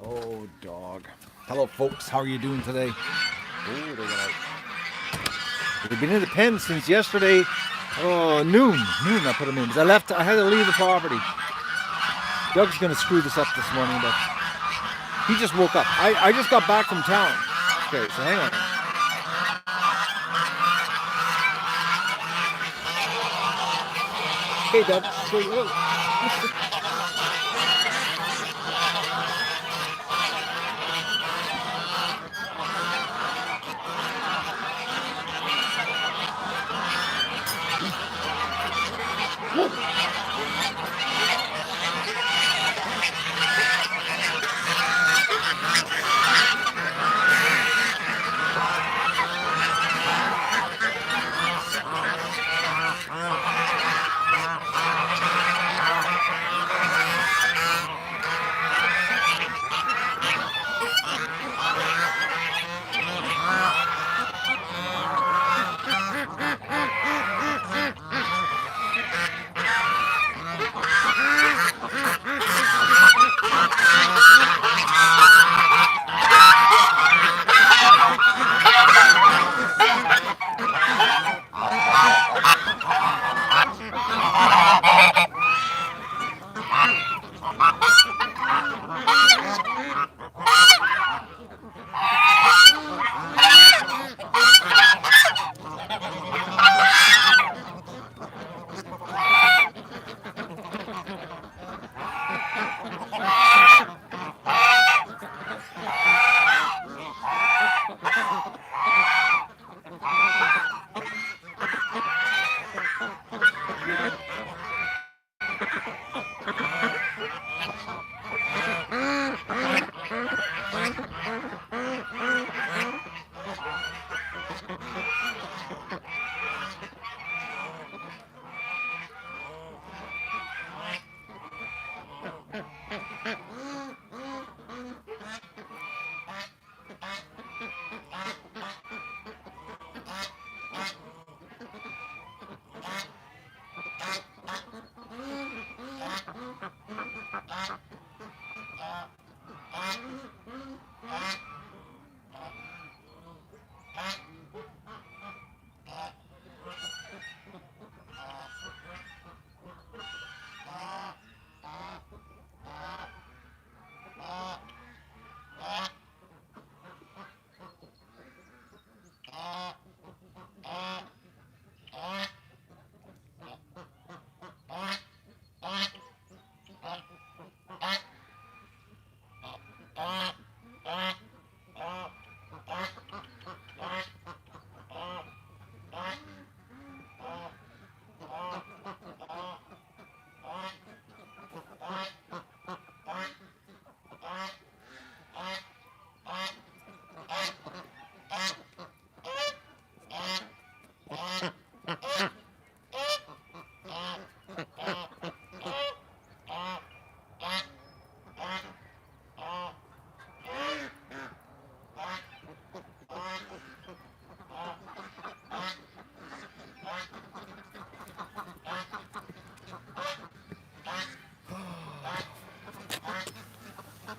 Oh, dog. Hello, folks. How are you doing today? Oh, they got out. They've been in the pen since yesterday. Oh, noon. I put them in because I had to leave the property. Doug's gonna screw this up this morning, but he just woke up. I just got back from town. Okay, so hang on. Hey, Doug.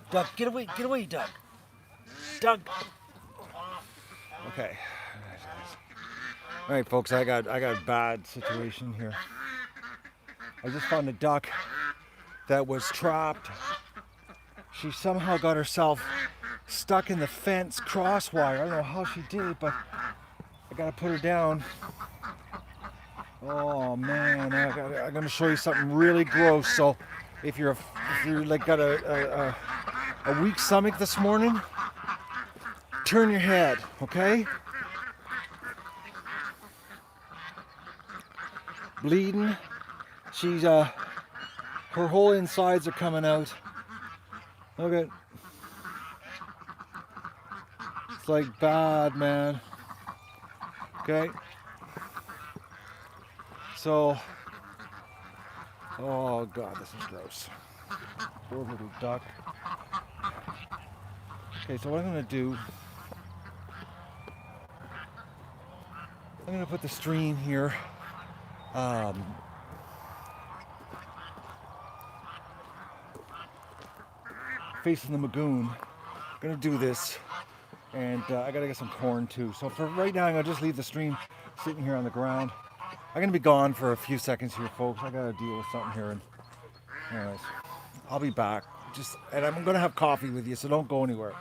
Doug, get away, Doug. Doug. Okay. All right, folks. I got a bad situation here. I just found a duck that was trapped. She somehow got herself stuck in the fence crosswire. I don't know how she did it, but I gotta put her down. Oh man, I'm gonna show you something really gross. So if you're like got a weak stomach this morning, turn your head, okay? Bleeding. She's her whole insides are coming out. Okay. It's like bad, man. Okay. So, oh god, this is gross. Poor little duck. Okay, so what I'm gonna do, I'm gonna put the stream here. facing the Magoon. Gonna do this, and I gotta get some corn too. So for right now, I'm gonna just leave the stream sitting here on the ground. I'm gonna be gone for a few seconds here, folks. I gotta deal with something here, and anyways, I'll be back. And I'm gonna have coffee with you, so don't go anywhere.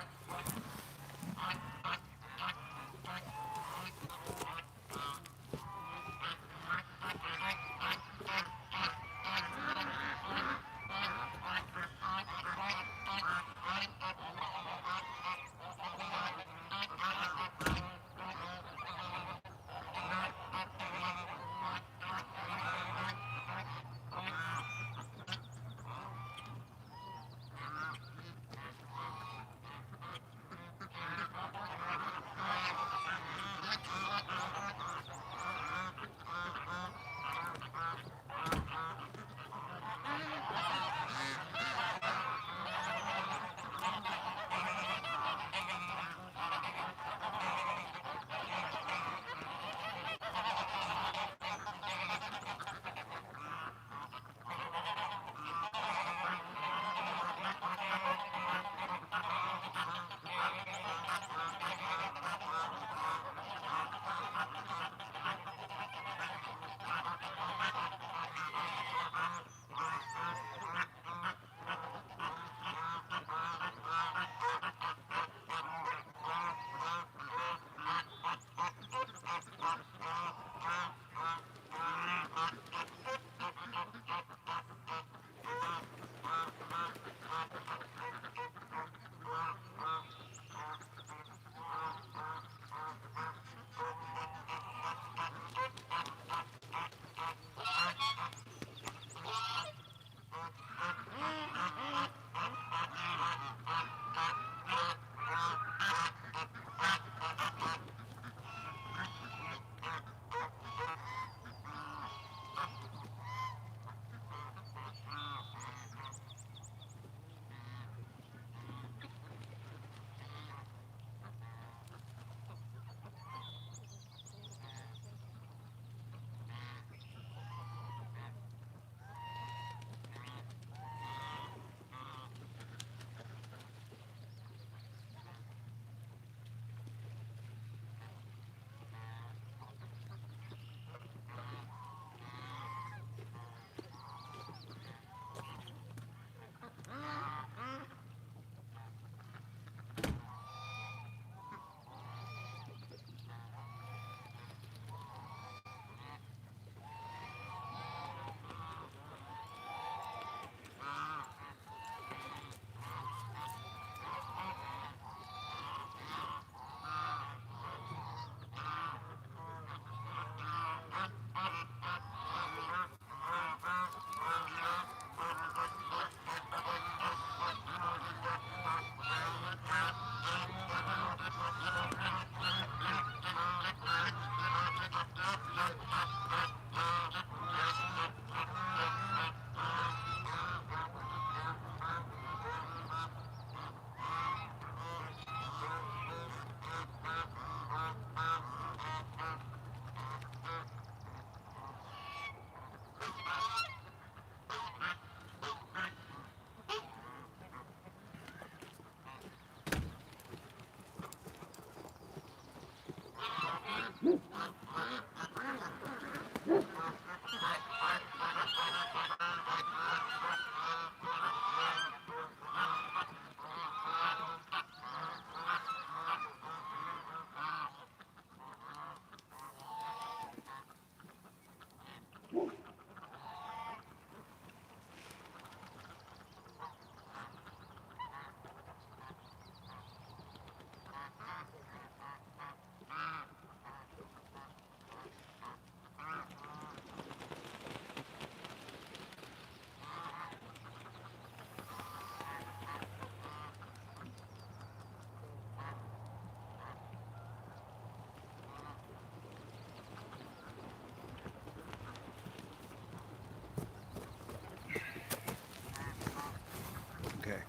Okay.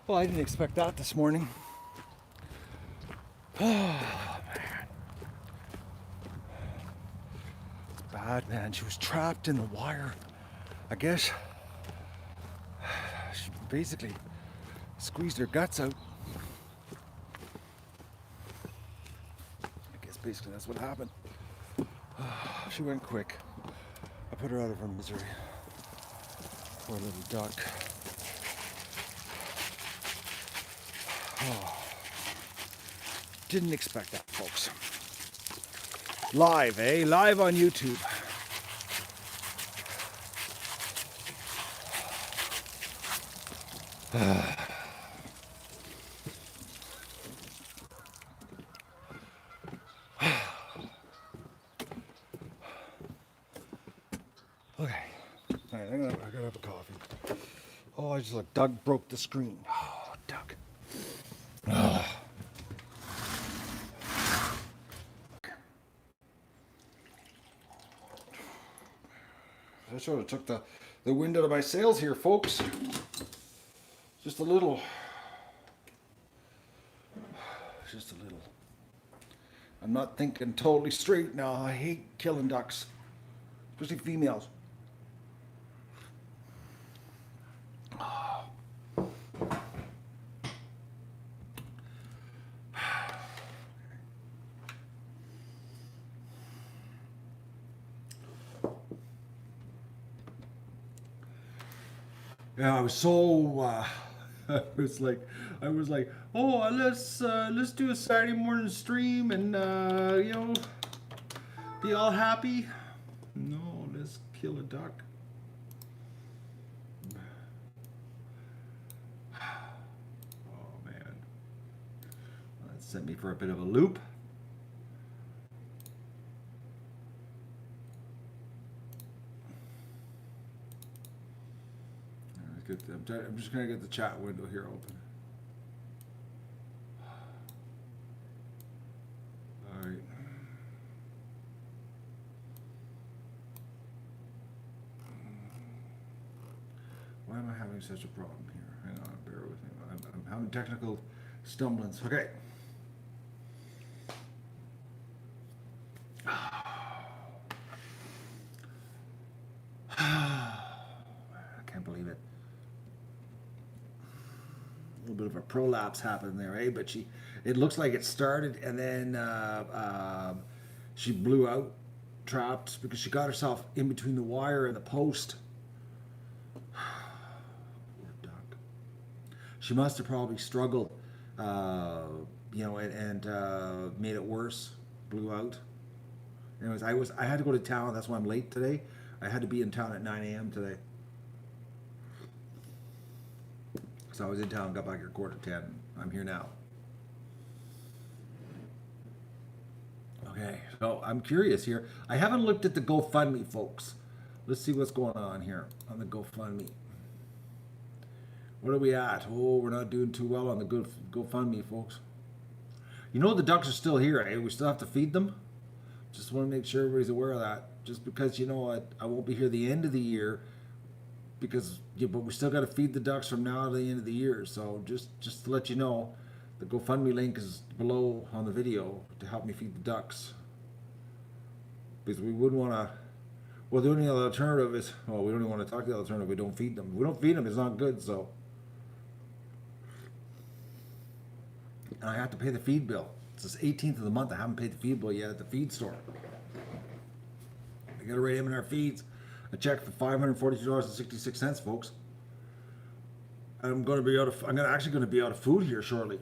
Well, I didn't expect that this morning. Oh, man. It's bad, man. She was trapped in the wire. I guess she basically squeezed her guts out. I guess basically that's what happened. She went quick. I put her out of her misery. Poor little duck. Oh. Didn't expect that, folks. Live, eh? Live on YouTube. Okay. All right, I gotta have a coffee. Oh, I just like Doug broke the screen. Oh, Doug. I sort of took the wind out of my sails here, folks. Just a little. Just a little. I'm not thinking totally straight now. I hate killing ducks, especially females. Yeah, I was so. I was like, oh, let's do a Saturday morning stream and be all happy. No, let's kill a duck. Oh man, that sent me for a bit of a loop. I'm just gonna get the chat window here open. All right. Why am I having such a problem here? Hang on, bear with me. I'm having technical stumblings. Okay. I can't believe it. A little bit of a prolapse happened there, eh? But it looks like it started and then she blew out, trapped because she got herself in between the wire and the post. Poor duck. She must have probably struggled, and made it worse. Blew out. Anyways, I had to go to town. That's why I'm late today. I had to be in town at 9 a.m. today. So I was in town, got back here 9:45. I'm here now. Okay, so I'm curious here. I haven't looked at the GoFundMe, folks. Let's see what's going on here on the GoFundMe. What are we at? Oh, we're not doing too well on the GoFundMe, folks. You know the ducks are still here, eh? We still have to feed them. Just want to make sure everybody's aware of that. Just because, I won't be here the end of the year, but we still got to feed the ducks from now to the end of the year. So just to let you know, the GoFundMe link is below on the video to help me feed the ducks. Because we wouldn't want to. Well, the only other alternative is, we don't even want to talk to the alternative. We don't feed them. If we don't feed them, it's not good. So, and I have to pay the feed bill. It's the 18th of the month. I haven't paid the feed bill yet at the feed store. I got to rate him in our feeds. A check for $542.66, folks. I'm actually going to be out of food here shortly.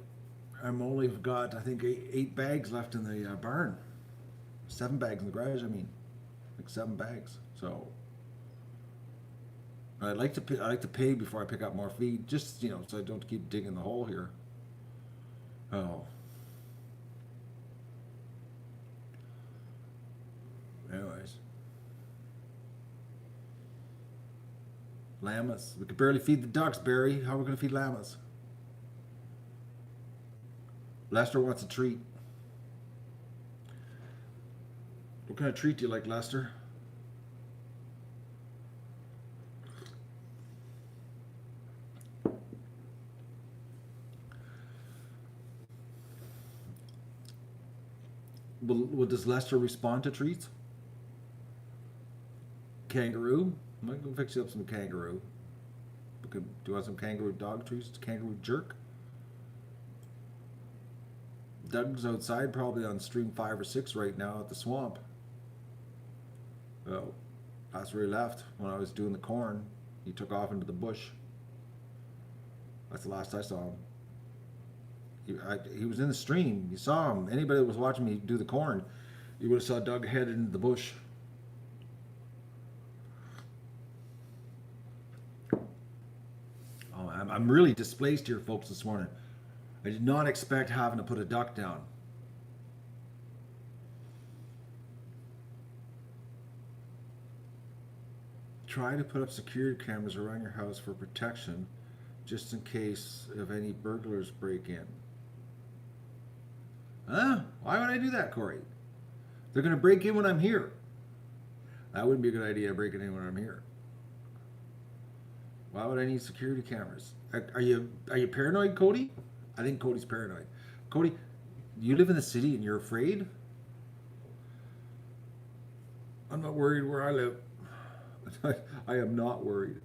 I'm only got, I think, eight bags left in the barn. 7 bags in the garage. I mean, like 7 bags. So I like to pay before I pick up more feed, just so I don't keep digging the hole here. Oh. Anyways. Llamas. We could barely feed the ducks, Barry. How are we going to feed llamas? Lester wants a treat. What kind of treat do you like, Lester? Does Lester respond to treats? Kangaroo? I might go fix you up some kangaroo. Do you want some kangaroo dog treats? Kangaroo jerk? Doug's outside, probably on stream 5 or 6 right now at the swamp. Oh, that's where he left when I was doing the corn. He took off into the bush. That's the last I saw him. He was in the stream. You saw him. Anybody that was watching me do the corn, you would have saw Doug headed into the bush. Oh, I'm really displaced here, folks, this morning. I did not expect having to put a duck down. Try to put up security cameras around your house for protection, just in case of any burglars break in. Huh? Why would I do that, Corey? They're going to break in when I'm here. That wouldn't be a good idea, breaking in when I'm here. Why would I need security cameras? Are you paranoid, Cody? I think Cody's paranoid. Cody, you live in the city and you're afraid? I'm not worried where I live. I am not worried.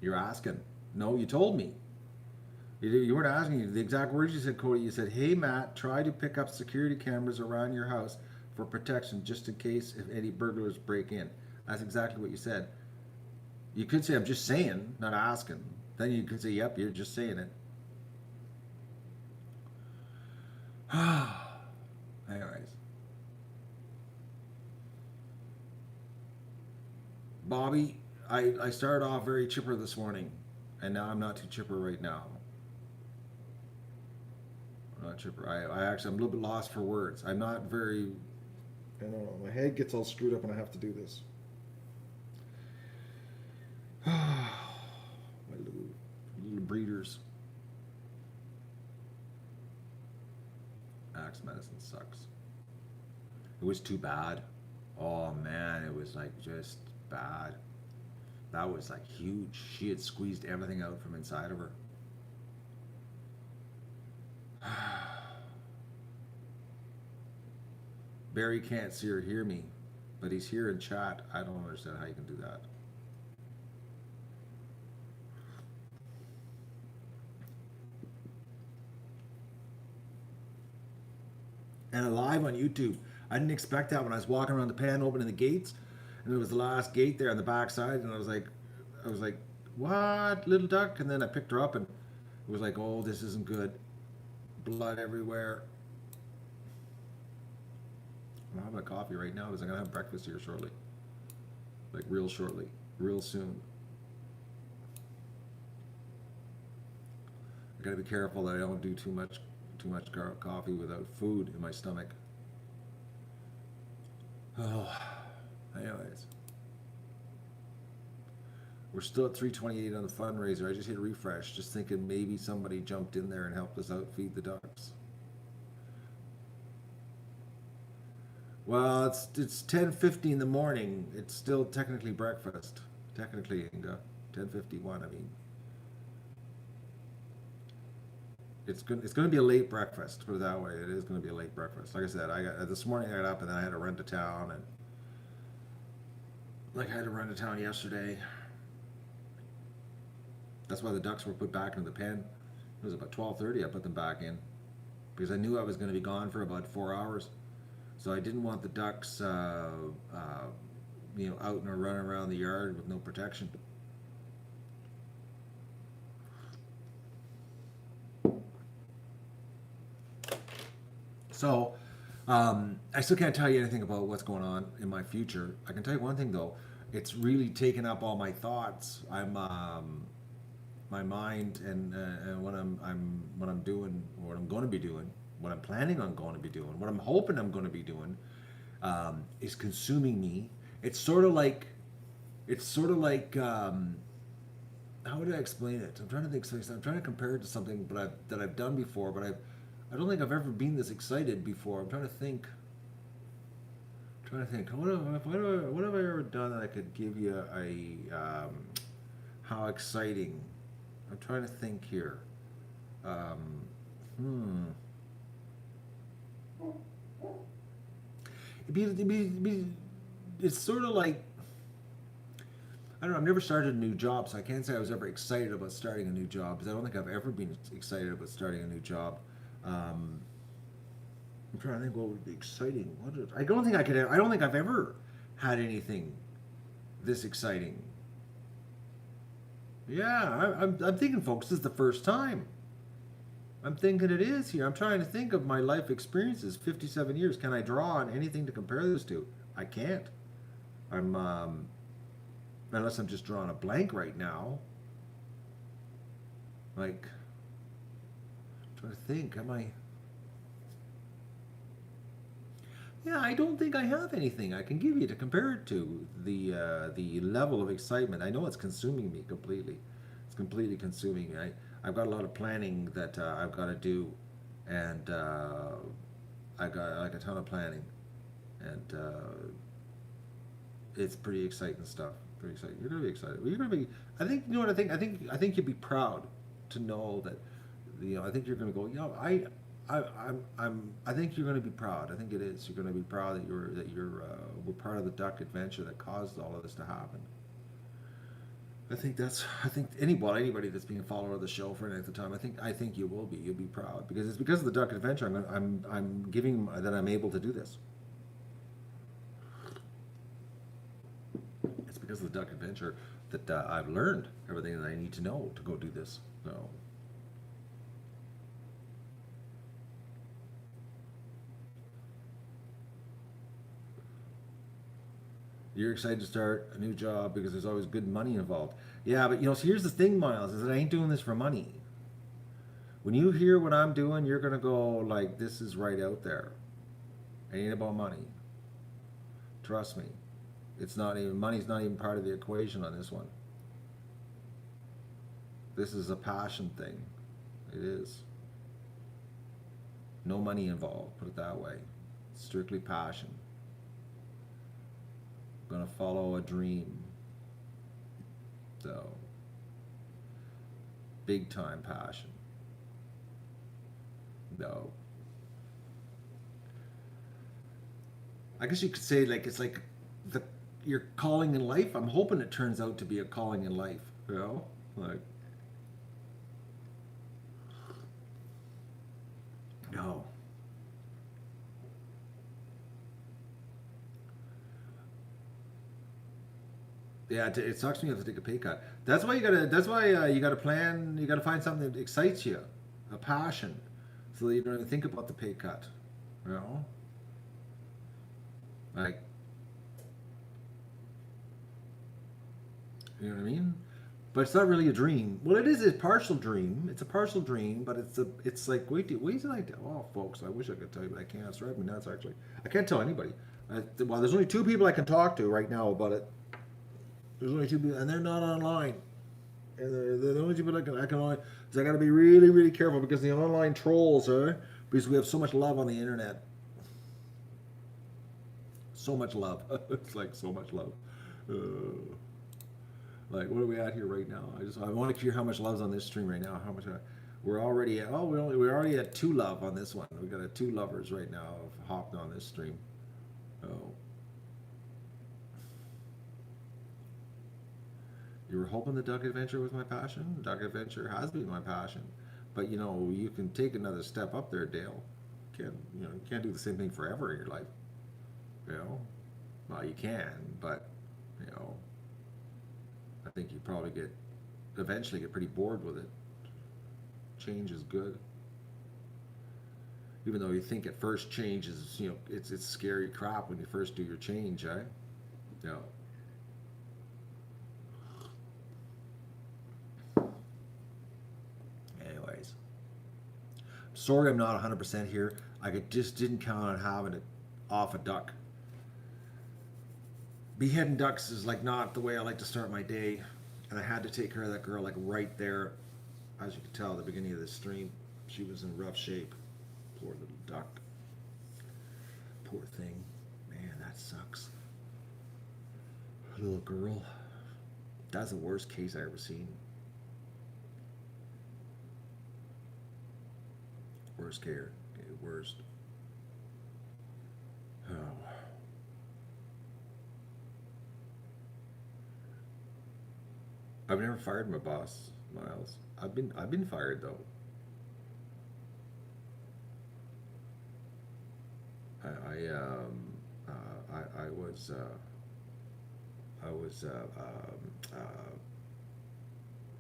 You're asking. No, you told me. You weren't asking. The exact words you said, Cody. You said, "Hey, Matt, try to pick up security cameras around your house for protection, just in case if any burglars break in." That's exactly what you said. You could say, "I'm just saying, not asking." Then you could say, "Yep, you're just saying it." Anyways. Bobby, I started off very chipper this morning, and now I'm not too chipper right now. I'm not chipper. I'm a little bit lost for words. I'm not very, I don't know, my head gets all screwed up when I have to do this. My little breeders. Axe medicine sucks. It was too bad. Oh man, it was like just bad. That was like huge. She had squeezed everything out from inside of her. Barry can't see or hear me, but he's here in chat. I don't understand how you can do that. And live on YouTube. I didn't expect that when I was walking around the pen, opening the gates, and there was the last gate there on the back side, and I was like, what, little duck? And then I picked her up, and it was like, oh, this isn't good. Blood everywhere. I'm having a coffee right now because I'm gonna have breakfast here shortly, like real shortly, real soon. I gotta be careful that I don't do too much coffee without food in my stomach. Oh, anyways. We're still at 328 on the fundraiser. I just hit refresh, just thinking maybe somebody jumped in there and helped us out feed the ducks. Well, it's 10:50 in the morning. It's still technically breakfast. Technically, Inga. 10:51, I mean. It's going to be a late breakfast, put it that way. It is going to be a late breakfast. Like I said, this morning I got up and then I had to run to town, and like I had to run to town yesterday. That's why the ducks were put back into the pen. It was about 12:30 I put them back in, because I knew I was going to be gone for about 4 hours. So I didn't want the ducks out and running around the yard with no protection. So, I still can't tell you anything about what's going on in my future. I can tell you one thing though, it's really taken up all my thoughts. I'm my mind and what I'm doing, what I'm going to be doing, what I'm planning on going to be doing, what I'm hoping I'm going to be doing, is consuming me. It's sort of like, how would I explain it? I'm trying to think. I'm trying to compare it to something, that I've done before, but I don't think I've ever been this excited before. I'm trying to think. What have I ever done that I could give you how exciting? I'm trying to think here. Hmm. It's sort of like, I don't know. I've never started a new job, so I can't say I was ever excited about starting a new job because I don't think I've ever been excited about starting a new job. Um, I'm trying to think what would be exciting. I don't think I could. I don't think I've ever had anything this exciting. Yeah, I'm thinking, folks, this is the first time. I'm thinking it is here. I'm trying to think of my life experiences, 57 years. Can I draw on anything to compare this to? I can't. I'm unless I'm just drawing a blank right now. Like, I'm trying to think. Am I? Yeah, I don't think I have anything I can give you to compare it to. The level of excitement. I know it's consuming me completely. It's completely consuming me. I've got a lot of planning that I've got to do, and I got like a ton of planning, and it's pretty exciting stuff. Pretty exciting. You're gonna be excited. You're gonna be. I think you know what I think. I think you'd be proud to know that. I think you're gonna go. I think you're gonna be proud. I think it is. You're gonna be proud that we're part of the duck adventure that caused all of this to happen. I think anybody that's being a follower of the show for any length of time, I think you will be. You'll be proud because it's because of the duck adventure. I'm giving that I'm able to do this. It's because of the duck adventure that I've learned everything that I need to know to go do this. So you're excited to start a new job because there's always good money involved. Yeah, but so here's the thing, Miles, is that I ain't doing this for money. When you hear what I'm doing, you're gonna go like, this is right out there. It ain't about money. Trust me. It's not even money's not even part of the equation on this one. This is a passion thing. It is. No money involved, put it that way. Strictly passion. Gonna follow a dream. So, big time passion. No. I guess you could say like it's like the your calling in life. I'm hoping it turns out to be a calling in life. Like no. Yeah, it sucks when you have to take a pay cut. That's why you gotta. That's why you gotta plan. You gotta find something that excites you, a passion, so that you don't even think about the pay cut. You know, like you know what I mean. But it's not really a dream. Well, it is a partial dream. It's a partial dream, but it's like wait till I oh folks, I wish I could tell you, but I can't. It's driving me nuts actually. I can't tell anybody. Well, there's only two people I can talk to right now about it. There's only two people, and they're not online. And they're the only two people I can only. Because I got to be really, really careful because the online trolls are. Because we have so much love on the internet. So much love. It's like so much love. Like what are we at here right now? I want to hear how much love's on this stream right now. How much we're already at? Oh, we're already at two love on this one. We got a two lovers right now hopped on this stream. Oh. You were hoping the duck adventure was my passion? Duck adventure has been my passion. But you can take another step up there, Dale. You can't do the same thing forever in your life. You know? Well, you can, but you know, I think you probably eventually get pretty bored with it. Change is good. Even though you think at first change is, it's scary crap when you first do your change, eh? Yeah. Anyways, sorry I'm not 100% here. Just didn't count on having it off a duck. Beheading ducks is like not the way I like to start my day, and I had to take care of that girl like right there. As you can tell at the beginning of this stream, she was in rough shape. Poor little duck. Poor thing. Man, that sucks. Little girl. That's the worst case I ever seen. Worst care. Okay, worst. Oh. I've never fired my boss, Miles. I've been fired though. I was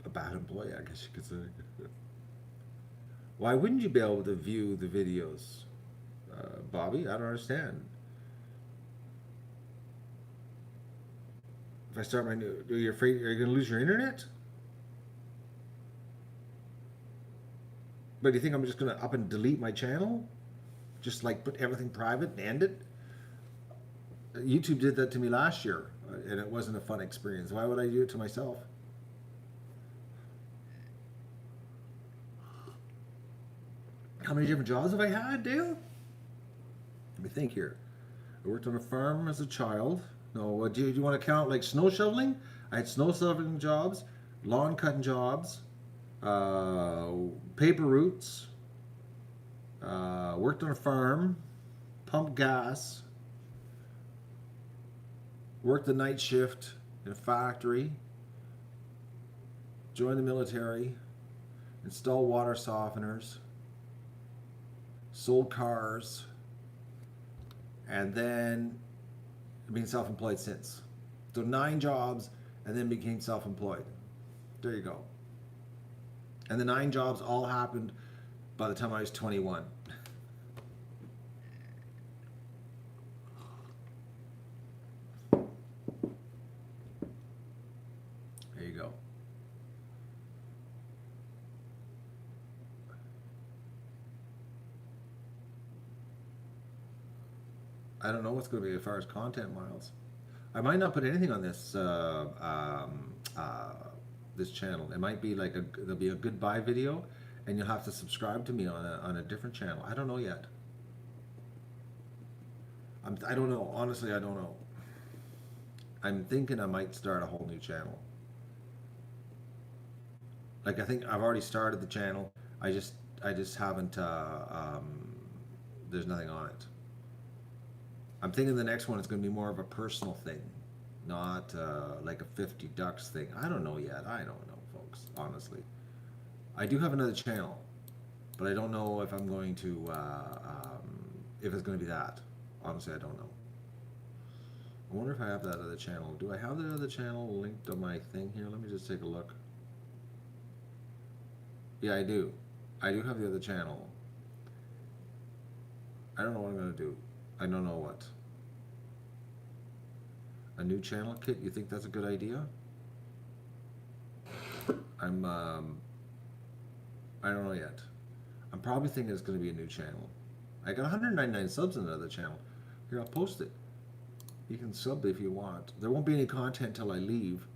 a bad employee, I guess you could say. Why wouldn't you be able to view the videos, Bobby? I don't understand. If I start my new, are you afraid you're going to lose your internet? But do you think I'm just going to up and delete my channel? Just like put everything private and end it? YouTube did that to me last year, and it wasn't a fun experience. Why would I do it to myself? How many different jobs have I had, Dale? Let me think here. I worked on a farm as a child. No, what do you want to count like snow shoveling? I had snow shoveling jobs, lawn cutting jobs, paper routes, worked on a farm, pumped gas, worked the night shift in a factory, joined the military, installed water softeners, sold cars, and then been self-employed since. So 9 jobs and then became self-employed. There you go. And the 9 jobs all happened by the time I was 21. There you go. I don't know what's going to be as far as content, Miles. I might not put anything on this this channel. It might be like there'll be a goodbye video, and you'll have to subscribe to me on a different channel. I don't know yet. I don't know. Honestly, I don't know. I'm thinking I might start a whole new channel. Like I think I've already started the channel. I just haven't. There's nothing on it. I'm thinking the next one is going to be more of a personal thing, not like a 50 ducks thing. I don't know yet. I don't know, folks. Honestly, I do have another channel, but I don't know if I'm going to if it's going to be that. Honestly, I don't know. I wonder if I have that other channel. Do I have the other channel linked to my thing here? Let me just take a look. Yeah, I do. I do have the other channel. I don't know what I'm going to do. I don't know what. A new channel, Kit? You think that's a good idea? I don't know yet. I'm probably thinking it's going to be a new channel. I got 199 subs in another channel. Here, I'll post it. You can sub if you want. There won't be any content till I leave.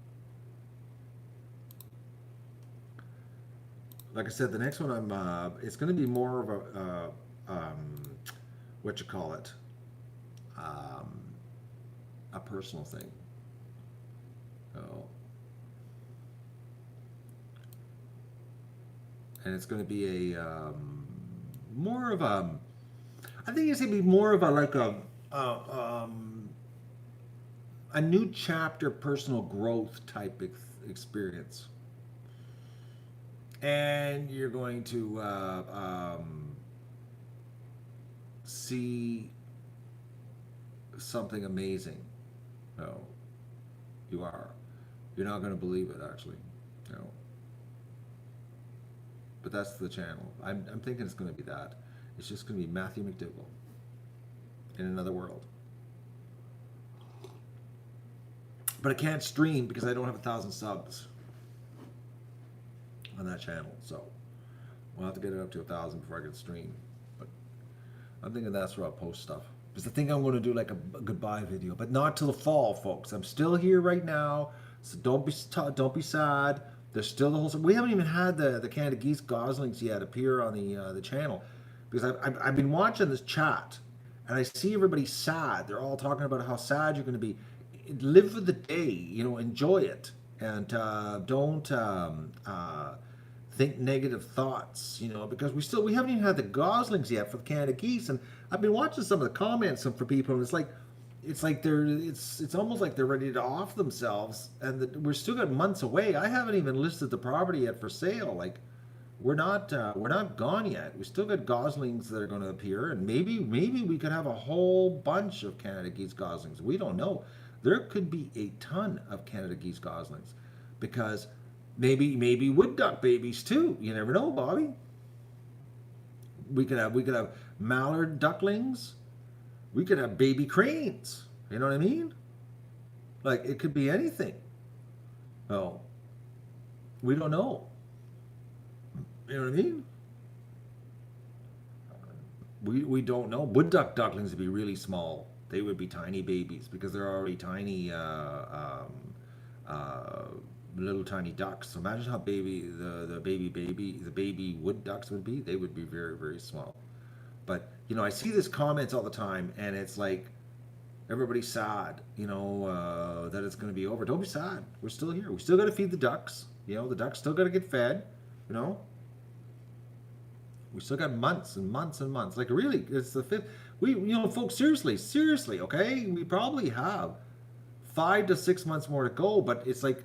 Like I said, the next one it's going to be more of a what you call it, a personal thing. Oh. And it's going to be a more of a. I think it's going to be more of a like a new chapter, personal growth type experience. And you're going to see something amazing. No, you are. You're not going to believe it, actually. No. But that's the channel. I'm thinking it's going to be that. It's just going to be Matthew McDougall in another world. But I can't stream because I don't have 1,000 subs on that channel. So we'll have to get it up to 1,000 before I can stream. But I'm thinking that's where I'll post stuff. Because I think I'm going to do like a goodbye video, but not till the fall, folks. I'm still here right now, so don't be sad. There's still the whole. We haven't even had the Canada Geese Goslings yet appear on the channel, because I've been watching this chat, and I see everybody sad. They're all talking about how sad you're going to be. Live for the day, enjoy it, and don't think negative thoughts, you know, because we haven't even had the goslings yet for the Canada geese, and I've been watching some of the comments for people, and it's almost like they're ready to off themselves, and we're still got months away. I haven't even listed the property yet for sale. Like we're not gone yet. We still got goslings that are going to appear, and maybe we could have a whole bunch of Canada geese goslings. We don't know. There could be a ton of Canada geese goslings, because maybe wood duck babies too. You never know, Bobby. We could have mallard ducklings. We could have baby cranes. You know what I mean? Like it could be anything. Oh, we don't know. You know what I mean? We don't know. Wood duck ducklings would be really small. They would be tiny babies because they're already tiny, little tiny ducks. So imagine how the baby wood ducks would be. They would be very, very small. But you know, I see these comments all the time, and it's like everybody's sad. You know that it's going to be over. Don't be sad. We're still here. We still got to feed the ducks. You know, the ducks still got to get fed. You know. We still got months and months and months. Like really, it's the fifth. Folks, seriously, okay? We probably have 5 to 6 months more to go, but it's like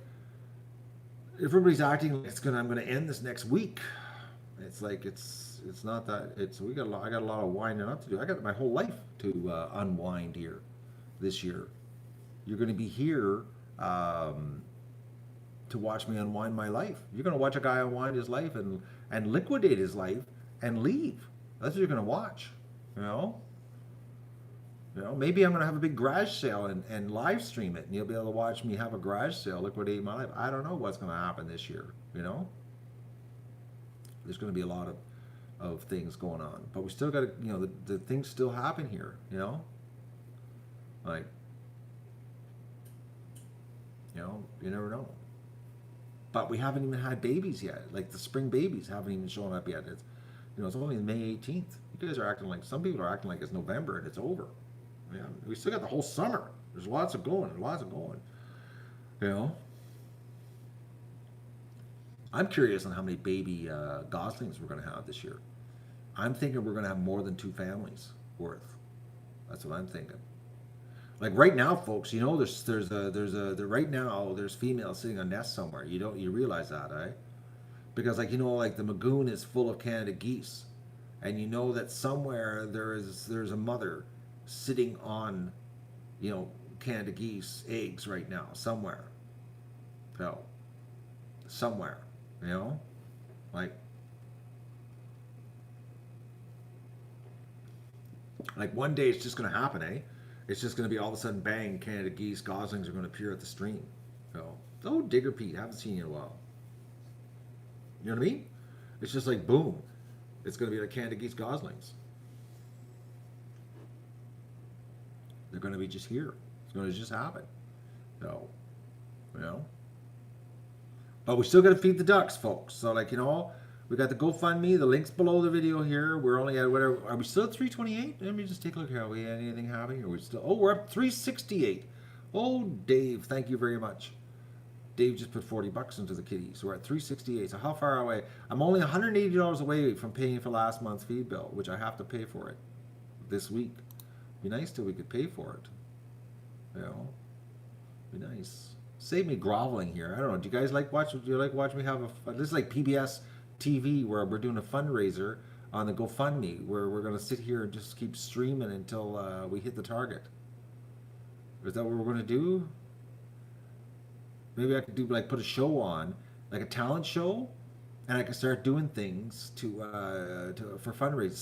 everybody's acting like I'm gonna end this next week. It's like it's not that. I got a lot of winding up to do. I got my whole life to unwind here this year. You're gonna be here to watch me unwind my life. You're gonna watch a guy unwind his life and liquidate his life and leave. That's what you're gonna watch. You know, maybe I'm gonna have a big garage sale and live stream it, and you'll be able to watch me have a garage sale, liquidate my life. I don't know what's gonna happen this year. You know, there's gonna be a lot of things going on, but we still got to, the things still happen here. You know, like, you never know. But we haven't even had babies yet. Like the spring babies haven't even shown up yet. It's only May 18th. You guys are acting like, some people are acting like it's November and it's over. Yeah, we still got the whole summer. There's lots of going. You know. I'm curious on how many baby goslings we're going to have this year. I'm thinking we're going to have more than 2 families worth. That's what I'm thinking. Like right now, folks, right now there's females sitting on nests somewhere. You realize that, eh? Because like the Magoon is full of Canada geese, and you know that somewhere there's a mother sitting on, Canada geese eggs right now somewhere. So somewhere, like one day it's just gonna happen, eh? It's just gonna be all of a sudden, bang! Canada geese goslings are gonna appear at the stream. Oh, Digger Pete, haven't seen you in a while. You know what I mean? It's just like boom. It's going to be like Canada geese goslings. They're going to be just here. It's going to just happen. So, But we still got to feed the ducks, folks. So, we got the GoFundMe. The link's below the video here. We're only at whatever. Are we still at 328? Let me just take a look here. Are we had anything happening? Or we still? Oh, we're up 368. Oh, Dave, thank you very much. Dave just put $40 into the kitty, so we're at 368. So how far away? I'm only $180 away from paying for last month's feed bill, which I have to pay for it this week. Be nice till we could pay for it. Be nice. Save me groveling here. I don't know. Do you guys like watch? Do you like watch me have this is like PBS TV where we're doing a fundraiser on the GoFundMe where we're gonna sit here and just keep streaming until we hit the target. Is that what we're gonna do? Maybe I could do put a show on, like a talent show, and I could start doing things for fundraisers.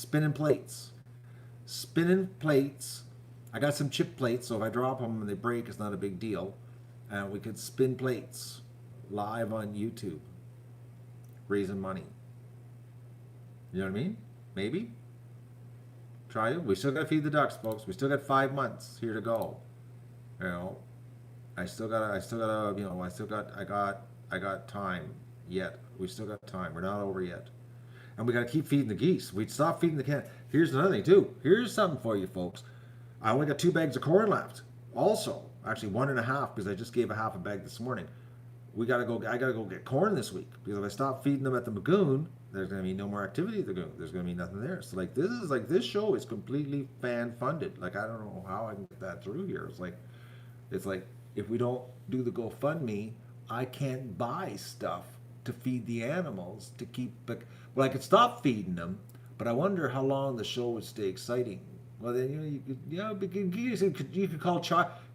Spinning plates. I got some chip plates, so if I drop them and they break, it's not a big deal. And we could spin plates live on YouTube, raising money. You know what I mean? Maybe. Try it. We still got to feed the ducks, folks. We still got 5 months here to go. I got time yet. We still got time. We're not over yet. And we got to keep feeding the geese. We'd stop feeding the can. Here's another thing too. Here's something for you folks. I only got 2 bags of corn left. Also, actually 1.5 because I just gave a half a bag this morning. I gotta go get corn this week, because if I stop feeding them at the Magoon, there's gonna be no more activity at the Magoon. There's gonna be nothing there. So like this show is completely fan funded. Like I don't know how I can get that through here. It's like if we don't do the GoFundMe, I can't buy stuff to feed the animals to keep. Well, I could stop feeding them, but I wonder how long the show would stay exciting. Well, then you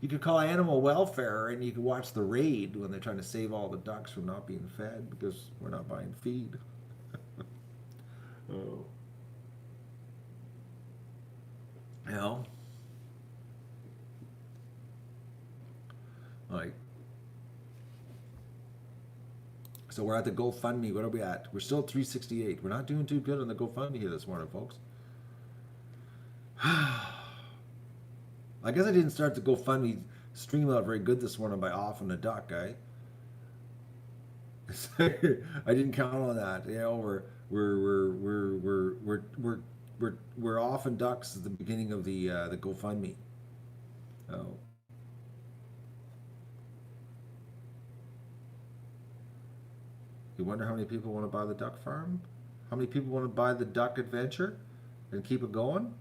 could call animal welfare, and you could watch the raid when they're trying to save all the ducks from not being fed because we're not buying feed. Oh, you know, like so we're at the GoFundMe. What are we at? We're still at 368. We're not doing too good on the GoFundMe here this morning, folks. I guess I didn't start the GoFundMe stream out very good this morning by offing a duck, eh? I didn't count on that. You know, we're offing ducks at the beginning of the GoFundMe. Oh, you wonder how many people want to buy the duck farm? How many people want to buy the duck adventure and keep it going?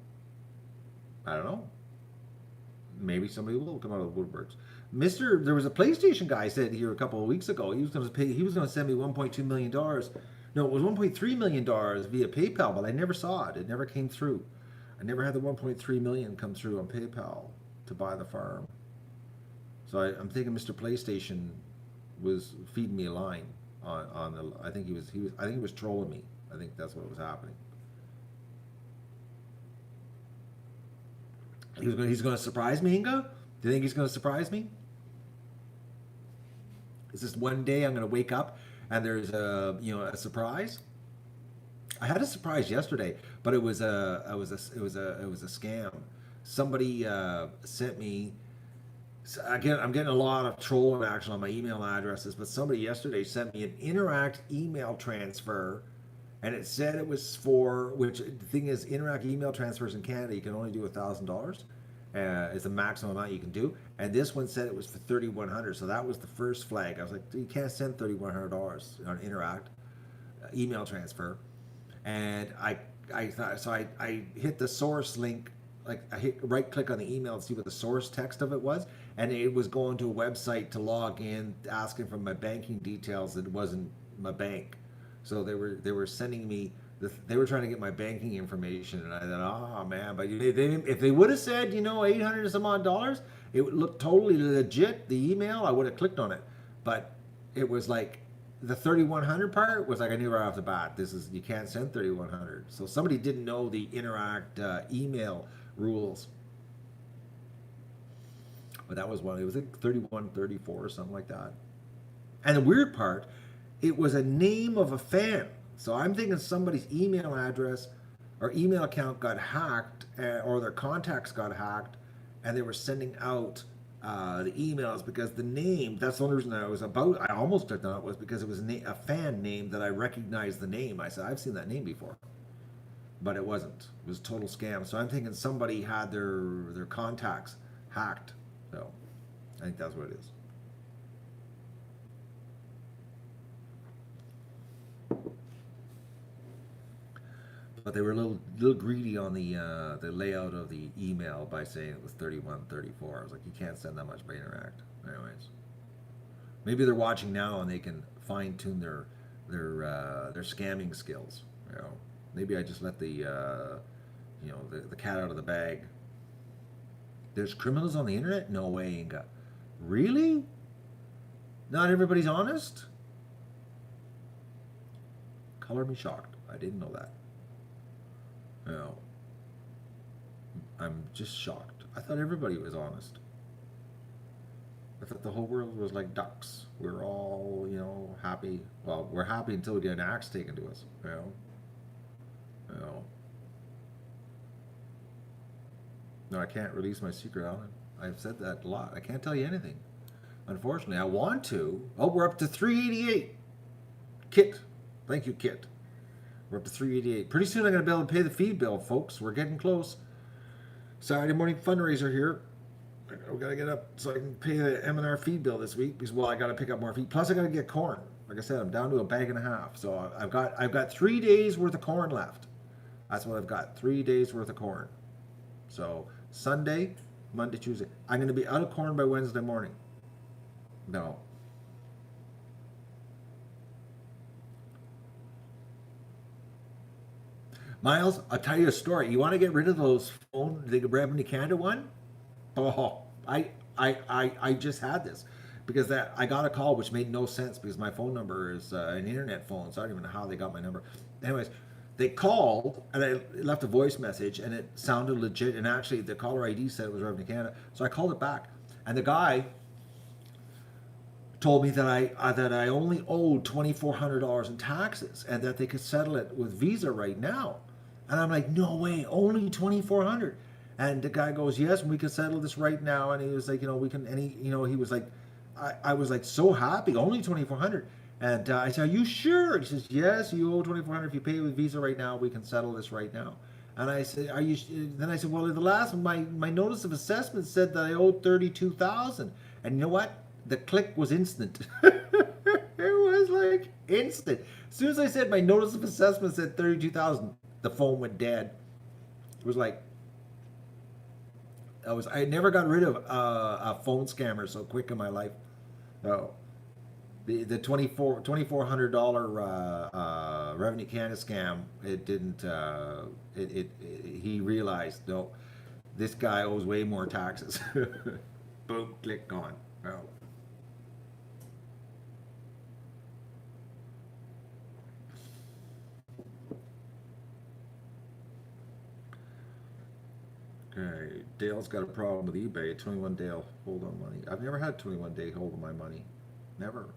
I don't know. Maybe somebody will come out of the woodworks. There was a PlayStation guy said here a couple of weeks ago he was going to pay. He was going to send me $1.2 million. No, it was $1.3 million via PayPal, but I never saw it. It never came through. I never had the 1.3 million come through on PayPal to buy the farm. So I'm thinking Mr. PlayStation was feeding me a line on the. I think I think he was trolling me. I think that's what was happening. He's going to surprise me, Inga? Do you think he's going to surprise me? Is this one day I'm going to wake up and there's a surprise? I had a surprise yesterday, but it was a scam. Somebody sent me. Again, I'm getting a lot of trolling action on my email addresses, but somebody yesterday sent me an Interact email transfer, and it said it was for, which the thing is, Interact email transfers in Canada, you can only do $1,000. It's the maximum amount you can do. And this one said it was for $3,100. So that was the first flag. I was like, you can't send $3,100 on Interact email transfer. And I thought, so I hit the source link, like I hit right click on the email to see what the source text of it was. And it was going to a website to log in, asking for my banking details that wasn't my bank. So they were sending me, they were trying to get my banking information, and I thought, oh man, but if they would have said, $800 and some odd dollars, it would look totally legit, the email, I would have clicked on it. But it was like, the 3,100 part was like, I knew right off the bat, you can't send 3,100. So somebody didn't know the Interact email rules. But that was one, it was like 3134 or something like that. And the weird part, it was a name of a fan. So I'm thinking somebody's email address or email account got hacked, or their contacts got hacked, and they were sending out the emails because the name, that's the only reason I almost clicked on it, was because it was a fan name that I recognized the name. I said, I've seen that name before. But it wasn't. It was a total scam. So I'm thinking somebody had their contacts hacked. So I think that's what it is. But they were a little greedy on the layout of the email by saying it was 3134. I was like, you can't send that much by Interact. Anyways, maybe they're watching now and they can fine tune their scamming skills. Maybe I just let the cat out of the bag. There's criminals on the internet? No way, Inga. Really? Not everybody's honest? Color me shocked. I didn't know that. I'm just shocked. I thought everybody was honest. I thought the whole world was like ducks. We're all, happy. Well, we're happy until we get an axe taken to us. No, I can't release my secret, Alan. I've said that a lot. I can't tell you anything. Unfortunately, I want to. Oh, we're up to 388. Kit. Thank you, Kit. We're up to 388. Pretty soon I'm going to be able to pay the feed bill, folks. We're getting close. Saturday morning fundraiser here. I gotta get up so I can pay the M&R feed bill this week because well I gotta pick up more feed. Plus I gotta get corn. Like I said, I'm down to a bag and a half. So I've got 3 days worth of corn left. That's what I've got. 3 days worth of corn. So Sunday, Monday, Tuesday. I'm gonna be out of corn by Wednesday morning. No. Miles, I'll tell you a story. You want to get rid of those phone, the Revenue Canada one? Oh, I just had this because that I got a call which made no sense because my phone number is an internet phone, so I don't even know how they got my number. Anyways, they called and I left a voice message and it sounded legit. And actually, the caller ID said it was Revenue Canada, so I called it back. And the guy told me that I only owed $2,400 in taxes and that they could settle it with Visa right now. And I'm like, no way, only 2,400. And the guy goes, yes, we can settle this right now. And he was like, we can. And he was like, I was like so happy, only 2,400. And I said, are you sure? He says, yes, you owe 2,400. If you pay with Visa right now, we can settle this right now. And I said, are you? Then I said, well, the last one, my notice of assessment said that I owed 32,000. And you know what? The click was instant. It was like instant. As soon as I said my notice of assessment said 32,000, the phone went dead. It was like I never got rid of a phone scammer so quick in my life. No, the $2,400 Revenue Canada scam. It didn't. He realized no, this guy owes way more taxes. Boom, click gone. No. Okay, Dale's got a problem with eBay. 21 Dale hold on money. I've never had 21 day hold on my money. Never.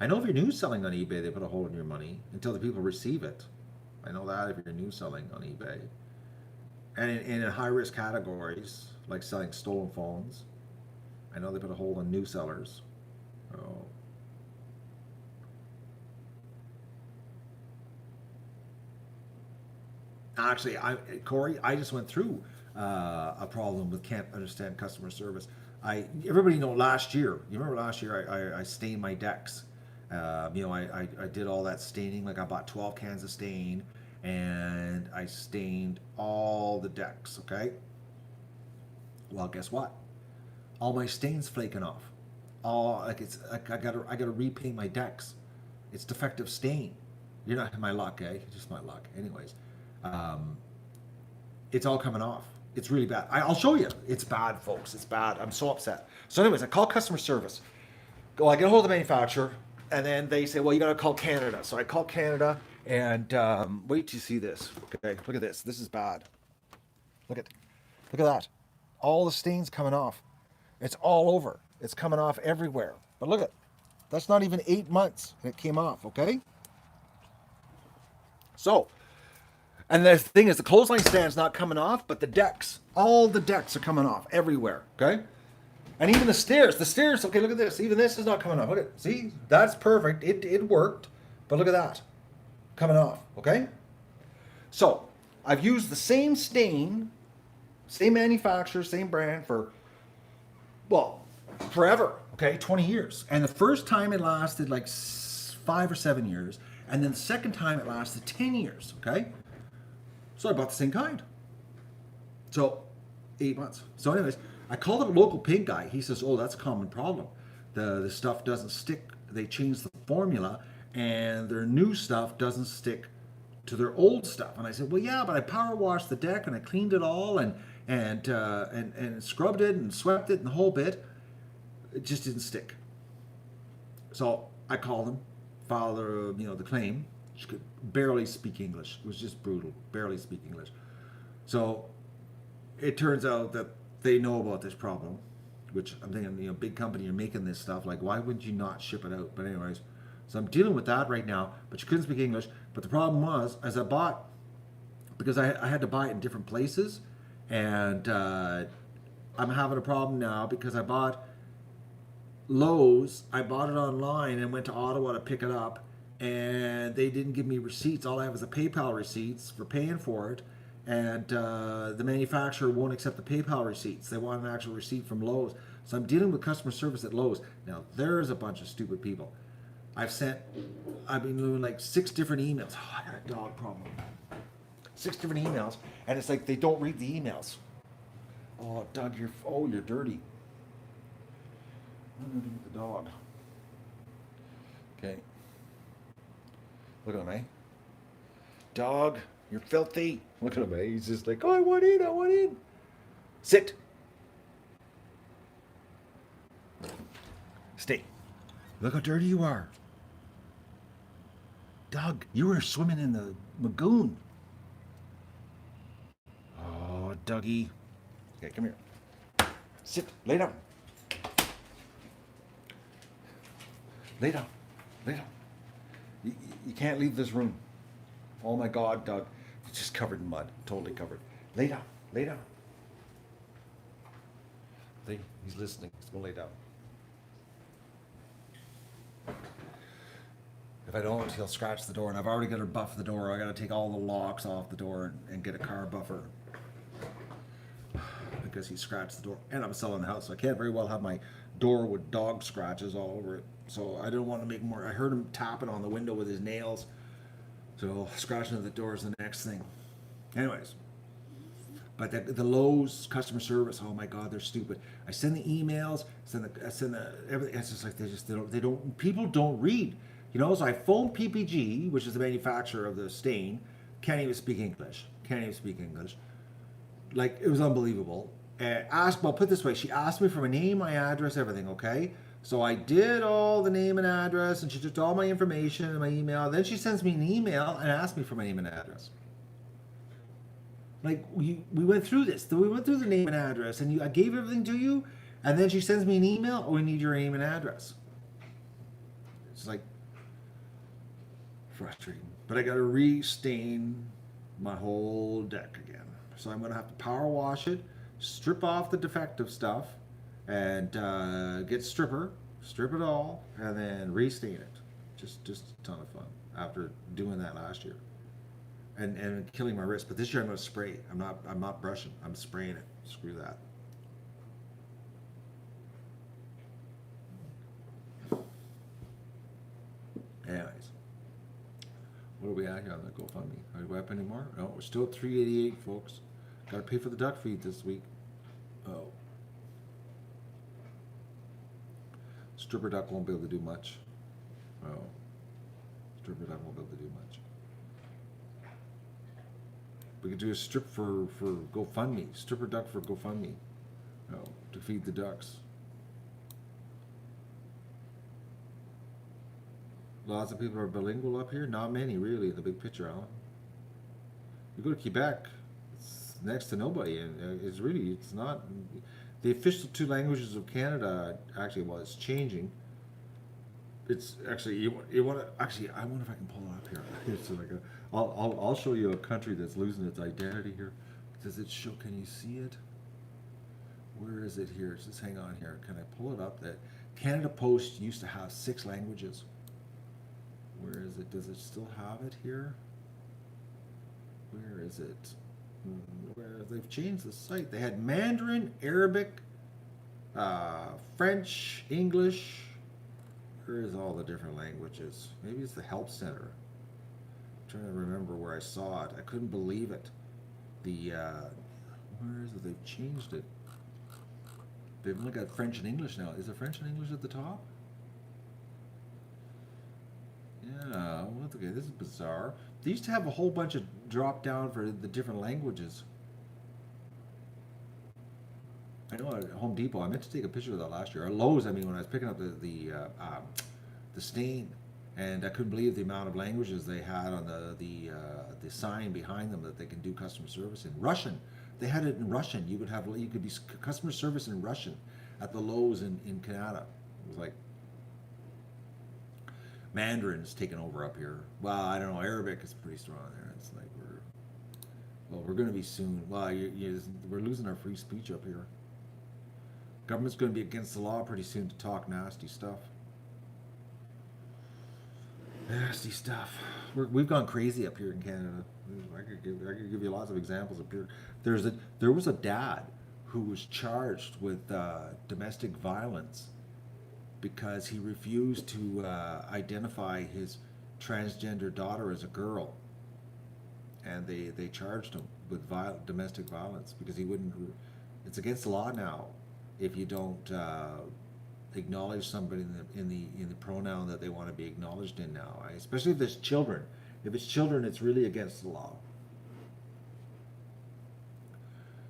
I know if you're new selling on eBay, they put a hold on your money until the people receive it. I know that if you're new selling on eBay. And in high risk categories, like selling stolen phones, I know they put a hold on new sellers. Oh. Actually, Corey, I just went through a problem with can't understand customer service. Everybody know last year. You remember last year I stained my decks. I did all that staining. Like I bought 12 cans of stain, and I stained all the decks. Okay. Well, guess what? All my stains flaking off. All like it's like I gotta repaint my decks. It's defective stain. You're not my luck, eh? Just my luck. Anyways. It's all coming off. It's really bad. I'll show you. It's bad, folks. It's bad. I'm so upset. So anyways, I call customer service. I get a hold of the manufacturer, and then they say, well, you got to call Canada. So I call Canada, and wait till you see this. Okay, look at this. This is bad. Look at that. All the stains coming off. It's all over. It's coming off everywhere. But look at, that's not even 8 months, and it came off. Okay. So. And the thing is, the clothesline stand's not coming off, but the decks, all the decks are coming off everywhere, okay? And even the stairs, okay, look at this. Even this is not coming off. Look at, see, that's perfect. It worked, but look at that, coming off, okay? So, I've used the same stain, same manufacturer, same brand for, well, forever, okay, 20 years. And the first time it lasted like 5 or 7 years, and then the second time it lasted 10 years, okay? So I bought the same kind. So 8 months. So anyways, I called up a local paint guy. He says, oh, that's a common problem. The stuff doesn't stick. They changed the formula and their new stuff doesn't stick to their old stuff. And I said, well, yeah, but I power washed the deck and I cleaned it all and scrubbed it and swept it and the whole bit. It just didn't stick. So I called them, filed the claim. She could barely speak English. It was just brutal. Barely speak English. So it turns out that they know about this problem, which I'm thinking, big company, you're making this stuff. Like, why would you not ship it out? But anyways, so I'm dealing with that right now. But she couldn't speak English. But the problem was, as I bought, because I had to buy it in different places, and I'm having a problem now because I bought Lowe's. I bought it online and went to Ottawa to pick it up. And they didn't give me receipts. All I have is the PayPal receipts for paying for it. and the manufacturer won't accept the PayPal receipts. They want an actual receipt from Lowe's. So I'm dealing with customer service at Lowe's. Now, there's a bunch of stupid people. I've been doing like 6 different emails. Oh, I got a dog problem. 6 different emails, and it's like they don't read the emails. Oh, Doug, you're dirty. I'm gonna do with the dog. Okay. Look at him, eh? Dog, you're filthy. Look at him, eh? He's just like, oh, I want in. Sit. Stay. Look how dirty you are. Doug, you were swimming in the lagoon. Oh, Dougie. Okay, come here. Sit. Lay down. Lay down. Lay down. You can't leave this room. Oh my God, Doug. It's just covered in mud. Totally covered. Lay down. Lay down. He's listening. He's going to lay down. If I don't, he'll scratch the door. And I've already got to buff the door. I got to take all the locks off the door and get a car buffer. Because he scratched the door. And I'm selling the house, so I can't very well have my door with dog scratches all over it. So I didn't want to make more. I heard him tapping on the window with his nails. So scratching at the door is the next thing. Anyways. But the Lowe's customer service, oh my God, they're stupid. I send the emails, I send the everything. It's just like they don't. People don't read. You know, so I phoned PPG, which is the manufacturer of the stain. Can't even speak English. Like, it was unbelievable. Well, put it this way, she asked me for my name, my address, everything, okay? So I did all the name and address, and she took all my information and my email. Then she sends me an email and asks me for my name and address. Like, we went through this. We went through the name and address, and I gave everything to you, and then she sends me an email, oh, we need your name and address. It's like, frustrating. But I got to re-stain my whole deck again. So I'm going to have to power wash it, strip off the defective stuff, and get strip it all, and then re-stain it. Just a ton of fun after doing that last year. And killing my wrist. But this year I'm going to spray. I'm not brushing. I'm spraying it. Screw that. Anyways, what are we at here on the GoFundMe? Are we up anymore? No, we're still at $388, folks. Got to pay for the duck feed this week. Oh, stripper duck won't be able to do much. Oh, stripper duck won't be able to do much. We could do a strip for GoFundMe. Stripper duck for GoFundMe. Oh, to feed the ducks. Lots of people are bilingual up here. Not many, really, in the big picture, Alan. You go to Quebec, it's next to nobody, and it's not. The official 2 languages of Canada, actually, well, it's changing. It's actually, you want to, actually, I wonder if I can pull it up here. It's like I'll show you a country that's losing its identity here. Does it show, can you see it? Where is it here? Just hang on here. Can I pull it up? That Canada Post used to have 6 languages. Where is it? Does it still have it here? Where is it? Where they've changed the site. They had Mandarin, Arabic, French, English. Where is all the different languages? Maybe it's the help center. I'm trying to remember where I saw it. I couldn't believe it. Where is it? They've changed it. They've only got French and English now. Is it French and English at the top? Yeah, well, okay, this is bizarre. They used to have a whole bunch of drop down for the different languages. I know at Home Depot, I meant to take a picture of that last year. Or Lowe's, I mean, when I was picking up the stain, and I couldn't believe the amount of languages they had on the sign behind them that they can do customer service in Russian. They had it in Russian. You could be customer service in Russian at the Lowe's in Canada. It was like Mandarin's taken over up here. Well, I don't know. Arabic is pretty strong there. It's like we're going to be soon. Well, we're losing our free speech up here. Government's going to be against the law pretty soon to talk nasty stuff. Nasty stuff. We've gone crazy up here in Canada. I could give you lots of examples up here. There was a dad who was charged with domestic violence because he refused to identify his transgender daughter as a girl, and they charged him with domestic violence because he wouldn't. It's against the law now if you don't acknowledge somebody in the pronoun that they want to be acknowledged in now. Especially if it's children. If it's children, it's really against the law.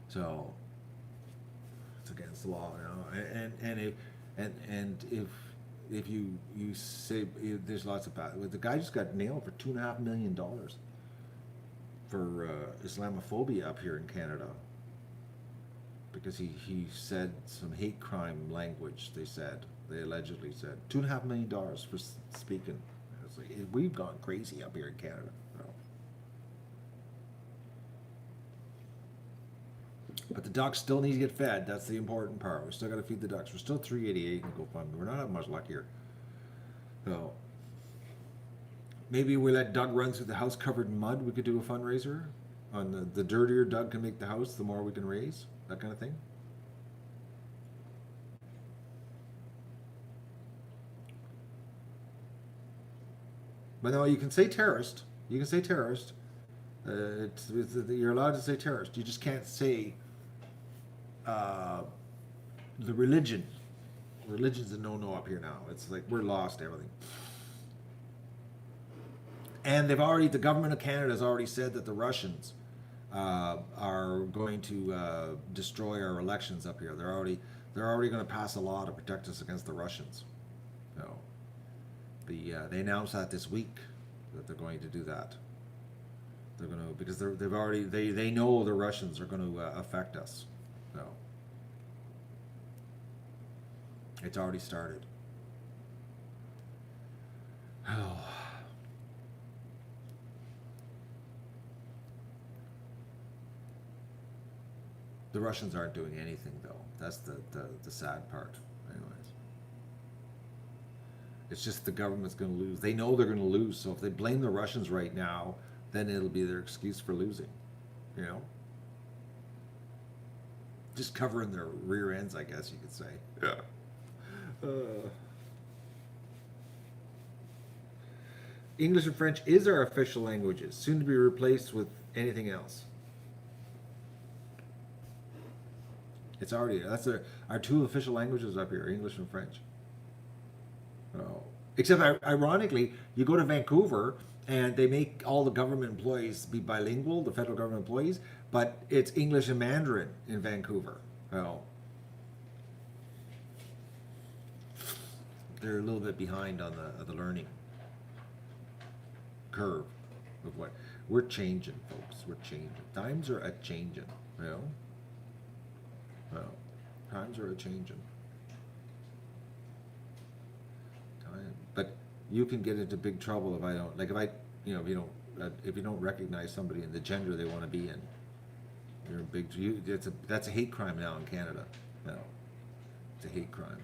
So it's against the law, you know. And if you say there's lots of the guy just got nailed for $2.5 million for Islamophobia up here in Canada because he said some hate crime language. They allegedly said $2.5 million for speaking. It's like, we've gone crazy up here in Canada. You know. But the ducks still need to get fed. That's the important part. We still got to feed the ducks. We're still 388 in GoFundMe. We're not having much luck here. So maybe we let Doug run through the house covered in mud. We could do a fundraiser on the dirtier Doug can make the house, the more we can raise. That kind of thing. But no, you can say terrorist. You can say terrorist. You're allowed to say terrorist. You just can't say the religion. Religion's a no-no up here now. It's like we're lost everything. And the government of Canada has already said that the Russians are going to destroy our elections up here. They're already going to pass a law to protect us against the Russians. So they announced that this week that they're going to do that. They're going to because they know the Russians are going to affect us. So it's already started. Oh. The Russians aren't doing anything, though. That's the sad part. Anyways. It's just the government's going to lose. They know they're going to lose, so if they blame the Russians right now, then it'll be their excuse for losing. You know? Just covering their rear ends, I guess you could say. Yeah. English and French is our official languages, soon to be replaced with anything else. It's already, that's our two official languages up here, English and French. Oh. Except, ironically, you go to Vancouver and they make all the government employees be bilingual, the federal government employees, but it's English and Mandarin in Vancouver. Oh. They're a little bit behind on the learning curve of what we're changing, folks. We're changing. Times are a changing, you know. Well, times are a changing. But you can get into big trouble if I don't if you don't recognize somebody in the gender they want to be in. You're in big. That's a hate crime now in Canada. No, it's a hate crime.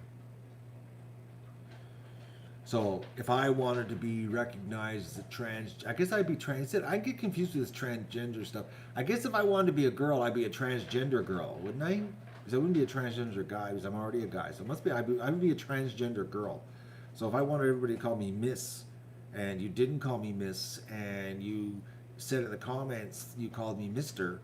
So if I wanted to be recognized as a trans, I guess I'd be trans. I get confused with this transgender stuff. I guess if I wanted to be a girl, I'd be a transgender girl, wouldn't I? Because I wouldn't be a transgender guy because I'm already a guy. So it must be I would be a transgender girl. So if I wanted everybody to call me Miss, and you didn't call me Miss, and you said in the comments you called me Mister,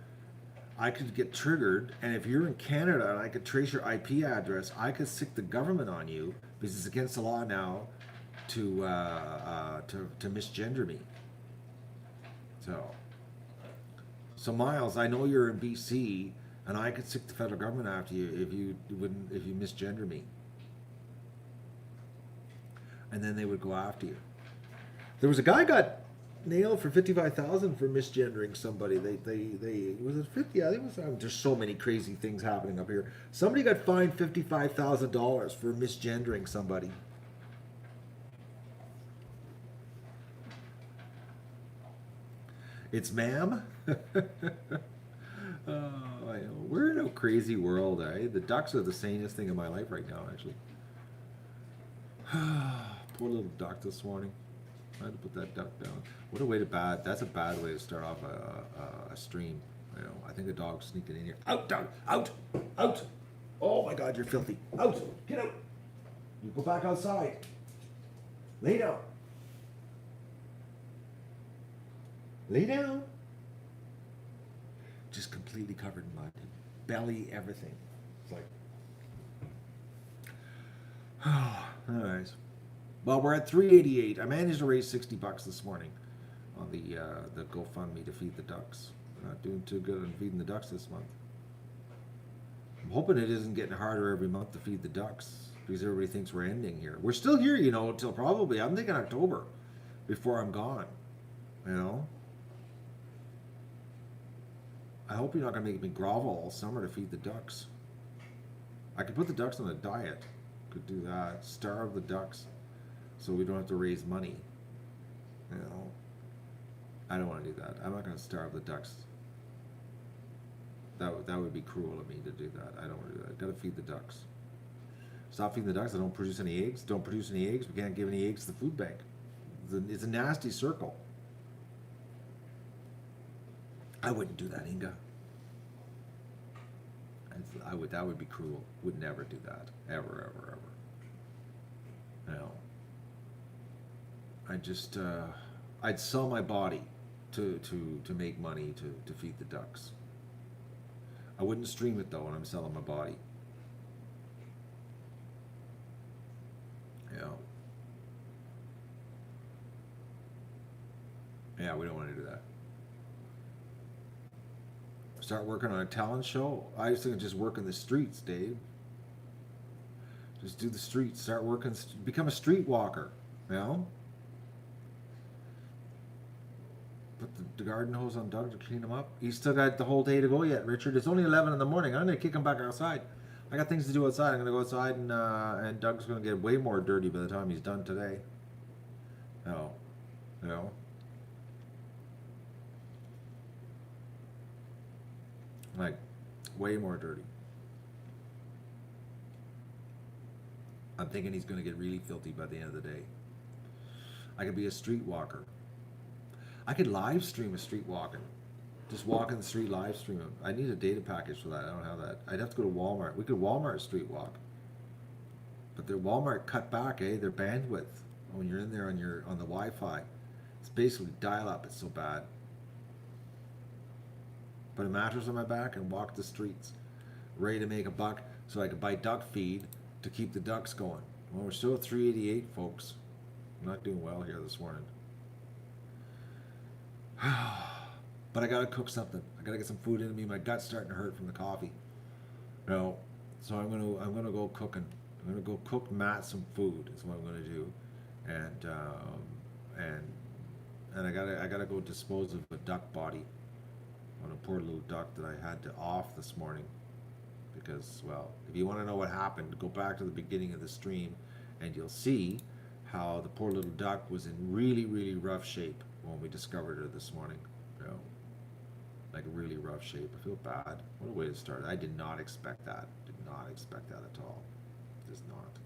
I could get triggered. And if you're in Canada and I could trace your IP address, I could sick the government on you because it's against the law now to misgender me. So Miles, I know you're in BC, and I could sick the federal government after you if you misgender me. And then they would go after you. There was a guy got nailed for $55,000 for misgendering somebody. They was it 50? Yeah, there's so many crazy things happening up here. Somebody got fined $55,000 for misgendering somebody. It's ma'am. I know. We're in a crazy world, eh? The ducks are the sanest thing in my life right now, actually. Poor little duck this morning. I had to put that duck down. What a way to bad. That's a bad way to start off a stream. You know, I think the dog's sneaking in here. Out, dog! Out! Out! Oh my God, you're filthy! Out! Get out! You go back outside. Lay down. Lay down. Just completely covered in mud. Belly, everything. It's like. Anyways. Well, we're at 388. I managed to raise $60 this morning on the GoFundMe to feed the ducks. We're not doing too good on feeding the ducks this month. I'm hoping it isn't getting harder every month to feed the ducks because everybody thinks we're ending here. We're still here, you know, until probably, I'm thinking October before I'm gone, you know. I hope you're not going to make me grovel all summer to feed the ducks. I could put the ducks on a diet. Could do that. Starve the ducks so we don't have to raise money. You know, I don't want to do that. I'm not going to starve the ducks. That would be cruel of me to do that. I don't want to do that. Got to feed the ducks. Stop feeding the ducks. I don't produce any eggs. Don't produce any eggs. We can't give any eggs to the food bank. It's a nasty circle. I wouldn't do that, Inga. That would be cruel. Would never do that. Ever, ever, ever. No. I'd sell my body to make money to feed the ducks. I wouldn't stream it though when I'm selling my body. Yeah. Yeah, we don't want to do that. Start working on a talent show. I used to just work in the streets, Dave. Just do the streets. Start working. Become a street walker. You know. Put the garden hose on Doug to clean him up. He's still got the whole day to go yet, Richard. It's only 11 in the morning. I'm gonna kick him back outside. I got things to do outside. I'm gonna go outside and Doug's gonna get way more dirty by the time he's done today. No, you know. Like, way more dirty. I'm thinking he's going to get really filthy by the end of the day. I could be a street walker. I could live stream a street walking. Just walk in the street, live stream it. I need a data package for that. I don't have that. I'd have to go to Walmart. We could Walmart street walk. But their Walmart cut back, their bandwidth when you're in there on the Wi-Fi. It's basically dial up. It's so bad. Put a mattress on my back and walk the streets, ready to make a buck so I could buy duck feed to keep the ducks going. Well, we're still at 388, folks. I'm not doing well here this morning. But I gotta cook something. I gotta get some food into me. My gut's starting to hurt from the coffee. You know, so I'm gonna go cooking. I'm gonna go cook Matt some food. Is what I'm gonna do, and I gotta go dispose of a duck body. On a poor little duck that I had to off this morning because, well, if you want to know what happened, go back to the beginning of the stream and you'll see how the poor little duck was in really, really rough shape when we discovered her this morning. You know, like really rough shape. I feel bad. What a way to start. I did not expect that. Did not expect that at all. Just not.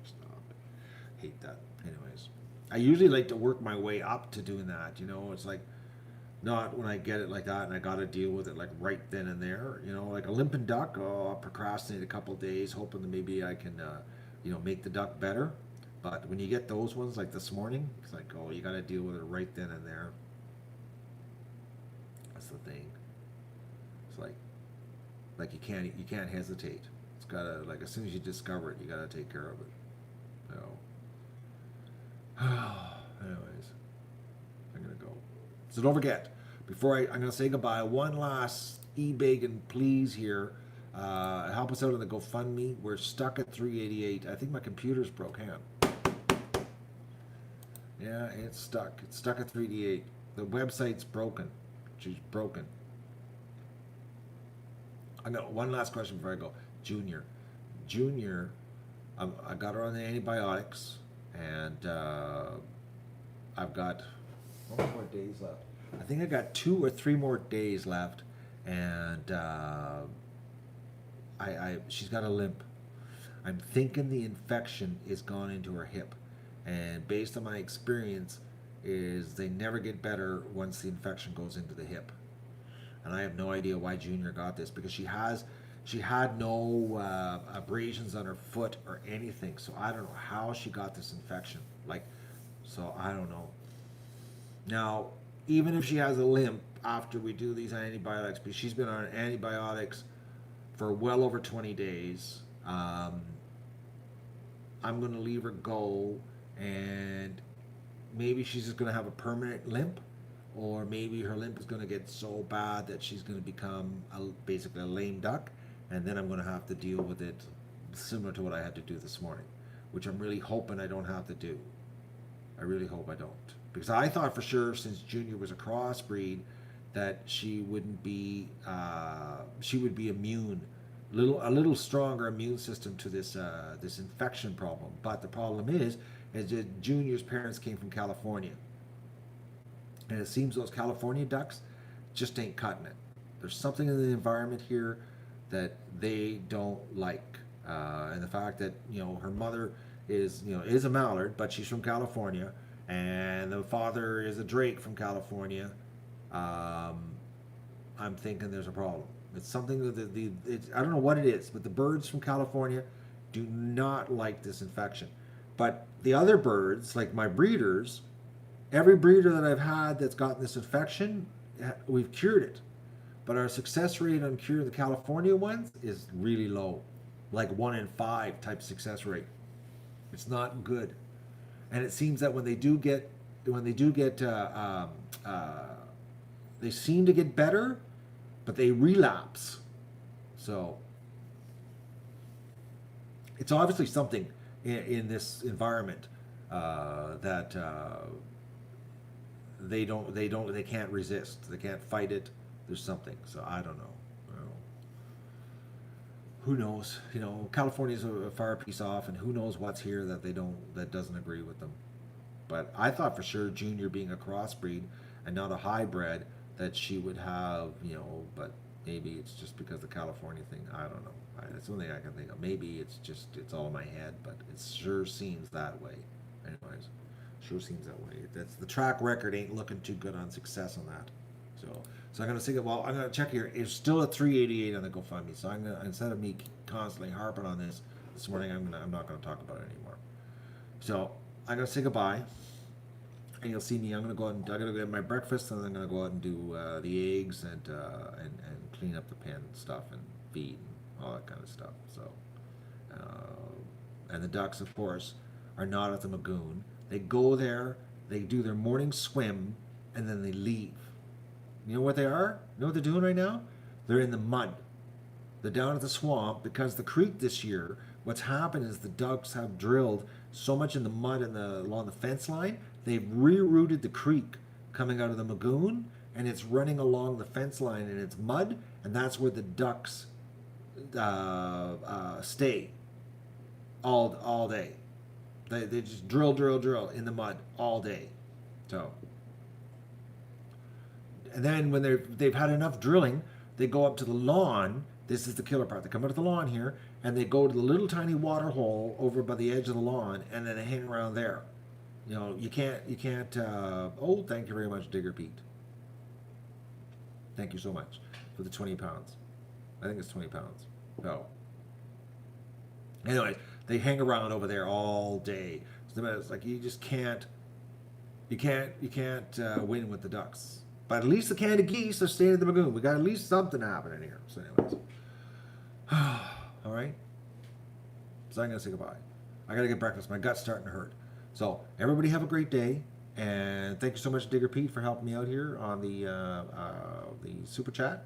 Just not. Hate that. Anyways, I usually like to work my way up to doing that. You know, it's like, not when I get it like that and I got to deal with it like right then and there, you know, like a limping duck. Oh, I'll procrastinate a couple of days hoping that maybe I can, make the duck better. But when you get those ones like this morning, it's like, oh, you got to deal with it right then and there. That's the thing. It's like you can't hesitate. It's gotta, like, as soon as you discover it, you gotta take care of it. You know. Anyways, I'm gonna go. So don't forget. Before I'm going to say goodbye, one last e-bacon please here. Help us out on the GoFundMe. We're stuck at 388. I think my computer's broke. Hang on. Yeah, it's stuck. It's stuck at 388. The website's broken. She's broken. I got one last question before I go. Junior, I got her on the antibiotics, and I've got how many more days left? I think I got 2 or 3 more days left, and she's got a limp. I'm thinking the infection is gone into her hip, And based on my experience, is they never get better once the infection goes into the hip. And I have no idea why Junior got this, because she had no abrasions on her foot or anything. So I don't know how she got this infection. Like, so I don't know. Now, even if she has a limp after we do these antibiotics, because she's been on antibiotics for well over 20 days, I'm going to leave her go, and maybe she's just going to have a permanent limp, or maybe her limp is going to get so bad that she's going to become basically a lame duck, and then I'm going to have to deal with it similar to what I had to do this morning, which I'm really hoping I don't have to do. I really hope I don't, because I thought for sure, since Junior was a crossbreed, that she wouldn't be she would be immune, a little stronger immune system to this this infection problem. But the problem is that Junior's parents came from California, and it seems those California ducks just ain't cutting it. There's something in the environment here that they don't like, and the fact that her mother is a mallard, but she's from California, and the father is a drake from California. I'm thinking there's a problem. It's something that I don't know what it is, but the birds from California do not like this infection. But the other birds, like my breeders, every breeder that I've had that's gotten this infection, we've cured it. But our success rate on curing the California ones is really low, like 1 in 5 type success rate. It's not good, and it seems that when they do get, they seem to get better, but they relapse. So it's obviously something in this environment that they can't resist. They can't fight it. There's something. So I don't know. Who knows? California's a far piece off, and who knows what's here that doesn't agree with them. But I thought for sure Junior being a crossbreed and not a hybrid, that she would have, but maybe it's just because the California thing. I don't know. That's the only thing I can think of. Maybe it's all in my head, but it sure seems that way. Anyways, sure seems that way. That's the track record ain't looking too good on success on that. So I'm gonna say that. Well, I'm gonna check here. It's still at 388 on the GoFundMe. So I'm gonna, instead of me constantly harping on this morning, I'm not gonna talk about it anymore. So I'm gonna say goodbye, and you'll see me. I'm gonna go get my breakfast, and then I'm gonna go out and do the eggs and clean up the pen stuff and feed and all that kind of stuff. So and the ducks, of course, are not at the Magoon. They go there, they do their morning swim, and then they leave. You know what they are? You know what they're doing right now? They're in the mud. They're down at the swamp because the creek this year, what's happened is the ducks have drilled so much in the mud and along the fence line, they've rerouted the creek coming out of the Magoon, and it's running along the fence line, and it's mud, and that's where the ducks stay all day. They just drill in the mud all day. So. And then when they've had enough drilling, they go up to the lawn. This is the killer part. They come out of the lawn here, and they go to the little tiny water hole over by the edge of the lawn, and then they hang around there. You can't. Oh, thank you very much, Digger Pete. Thank you so much for the 20 pounds. I think it's 20 pounds. So, anyway, they hang around over there all day. So it's like you just can't. You can't win with the ducks. But at least the Canada geese are staying at the Magoon. We got at least something happening here. So anyways. All right. So I'm going to say goodbye. I got to get breakfast. My gut's starting to hurt. So everybody have a great day. And thank you so much, Digger Pete, for helping me out here on the super chat.